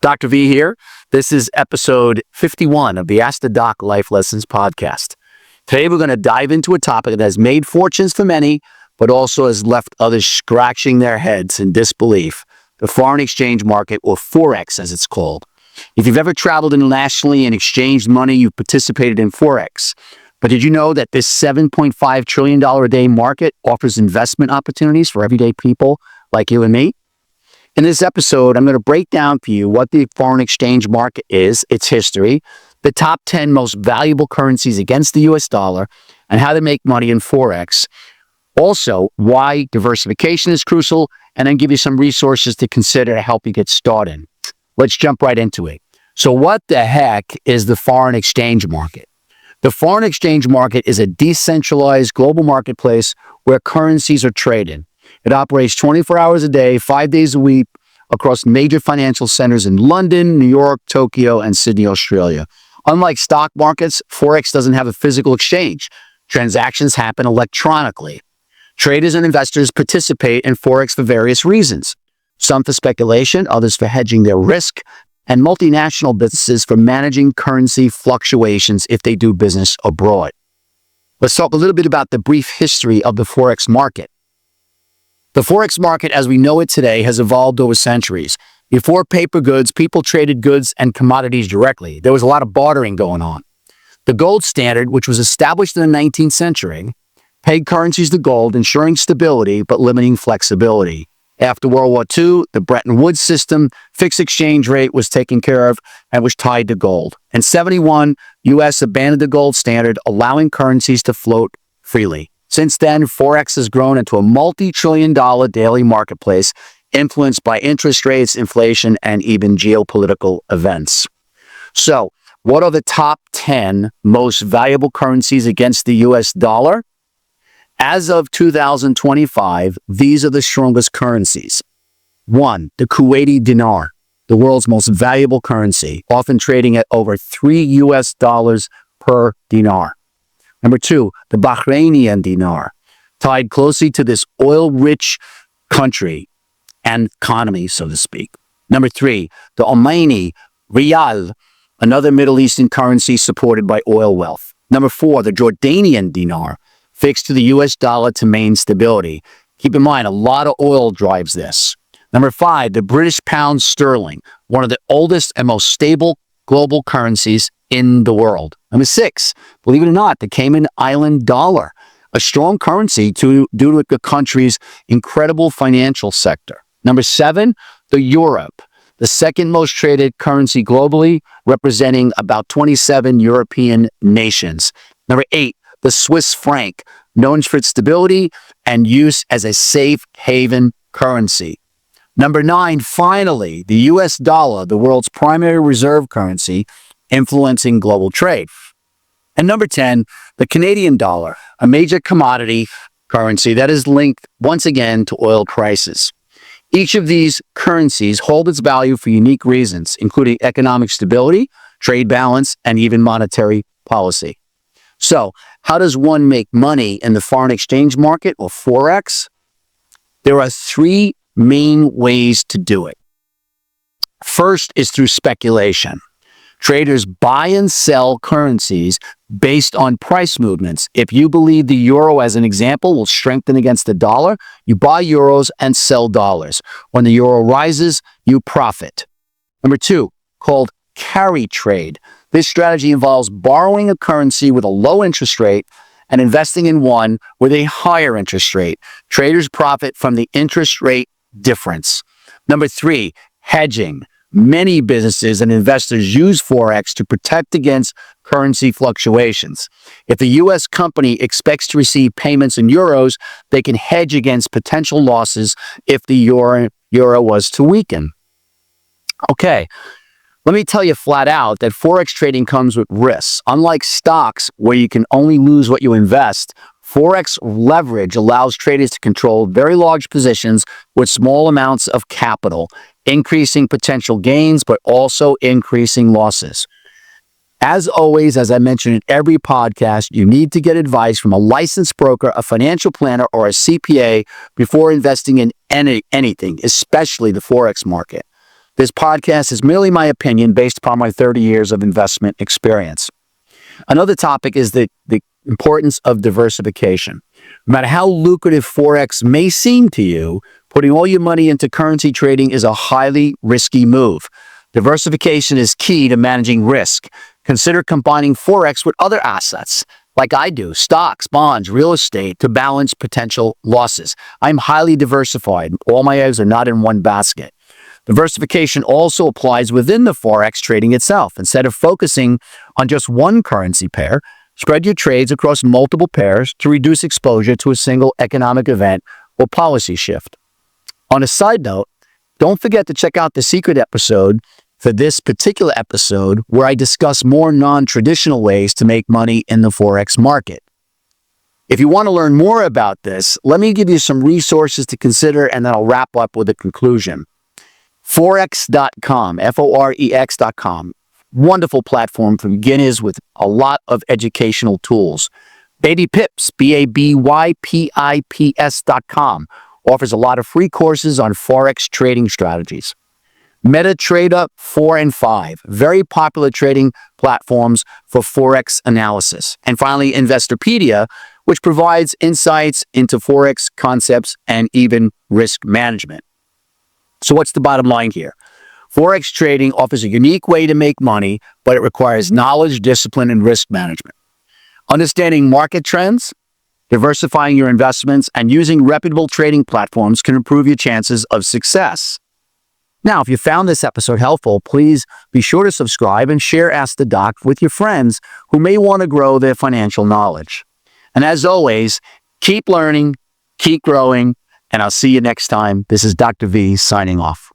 Dr. V here. This is episode 51 of the Ask the Doc Life Lessons podcast. Today we're going to dive into a topic that has made fortunes for many, but also has left others scratching their heads in disbelief. The foreign exchange market, or forex as it's called. If you've ever traveled internationally and exchanged money, you've participated in forex. But did you know that this $7.5 trillion a day market offers investment opportunities for everyday people like you and me? In this episode, I'm going to break down for you what the foreign exchange market is, its history, the top 10 most valuable currencies against the US dollar, and how to make money in forex. Also, why diversification is crucial, and then give you some resources to consider to help you get started. Let's jump right into it. So what the heck is the foreign exchange market? The foreign exchange market is a decentralized global marketplace where currencies are traded. It operates 24 hours a day, 5 days a week across major financial centers in London, New York, Tokyo, and Sydney, Australia. Unlike stock markets, forex doesn't have a physical exchange. Transactions happen electronically. Traders and investors participate in forex for various reasons. Some for speculation, others for hedging their risk, and multinational businesses for managing currency fluctuations if they do business abroad. Let's talk a little bit about the brief history of the forex market. The forex market as we know it today has evolved over centuries. Before paper goods, people traded goods and commodities directly. There was a lot of bartering going on. The gold standard, which was established in the 19th century, pegged currencies to gold, ensuring stability but limiting flexibility. After World War II, the Bretton Woods system, fixed exchange rate was taken care of and was tied to gold. In 1971, U.S. abandoned the gold standard, allowing currencies to float freely. Since then, forex has grown into a multi-trillion-dollar daily marketplace influenced by interest rates, inflation, and even geopolitical events. So, what are the top 10 most valuable currencies against the U.S. dollar? As of 2025, these are the strongest currencies. 1. The Kuwaiti dinar, the world's most valuable currency, often trading at over $3 US per dinar. Number 2, the Bahraini dinar, tied closely to this oil-rich country and economy, so to speak. Number 3, the Omani rial, another Middle Eastern currency supported by oil wealth. Number 4, the Jordanian dinar, fixed to the US dollar to maintain stability. Keep in mind, a lot of oil drives this. Number 5, the British pound sterling, one of the oldest and most stable global currencies in the world. Number 6, believe it or not, the Cayman Island dollar, a strong currency due to the country's incredible financial sector. Number 7, the euro, the second most traded currency globally, representing about 27 European nations. Number 8, the Swiss franc, known for its stability and use as a safe haven currency. Number 9, finally, the US dollar, the world's primary reserve currency, influencing global trade. And number 10, the Canadian dollar, a major commodity currency that is linked once again to oil prices. Each of these currencies hold its value for unique reasons, including economic stability, trade balance, and even monetary policy. So, how does one make money in the foreign exchange market, or forex? There are 3 main ways to do it. First is through speculation. Traders buy and sell currencies based on price movements. If you believe the euro, as an example, will strengthen against the dollar, you buy euros and sell dollars. When the euro rises, you profit. Number 2, called carry trade. This strategy involves borrowing a currency with a low interest rate and investing in one with a higher interest rate. Traders profit from the interest rate difference. Number 3, hedging. Many businesses and investors use forex to protect against currency fluctuations. If a U.S. company expects to receive payments in euros, they can hedge against potential losses if the euro was to weaken. Okay, let me tell you flat out that forex trading comes with risks. Unlike stocks, where you can only lose what you invest, forex leverage allows traders to control very large positions with small amounts of capital, increasing potential gains, but also increasing losses. As always, as I mentioned in every podcast, you need to get advice from a licensed broker, a financial planner, or a CPA before investing in anything, especially the forex market. This podcast is merely my opinion based upon my 30 years of investment experience. Another topic is the importance of diversification. No matter how lucrative forex may seem to you, putting all your money into currency trading is a highly risky move. Diversification is key to managing risk. Consider combining forex with other assets, like I do, stocks, bonds, real estate, to balance potential losses. I'm highly diversified. All my eggs are not in one basket. Diversification also applies within the forex trading itself. Instead of focusing on just one currency pair, spread your trades across multiple pairs to reduce exposure to a single economic event or policy shift. On a side note, don't forget to check out the secret episode for this particular episode, where I discuss more non-traditional ways to make money in the forex market. If you want to learn more about this, let me give you some resources to consider, and then I'll wrap up with a conclusion. Forex.com, Forex.com. Wonderful platform for beginners with a lot of educational tools. Baby Pips, BABYPIPS.com, offers a lot of free courses on forex trading strategies. MetaTrader 4 and 5, very popular trading platforms for forex analysis. And finally, Investopedia, which provides insights into forex concepts and even risk management. So what's the bottom line here? Forex trading offers a unique way to make money, but it requires knowledge, discipline, and risk management. Understanding market trends, diversifying your investments, and using reputable trading platforms can improve your chances of success. Now, if you found this episode helpful, please be sure to subscribe and share Ask the Doc with your friends who may want to grow their financial knowledge. And as always, keep learning, keep growing, and I'll see you next time. This is Dr. V signing off.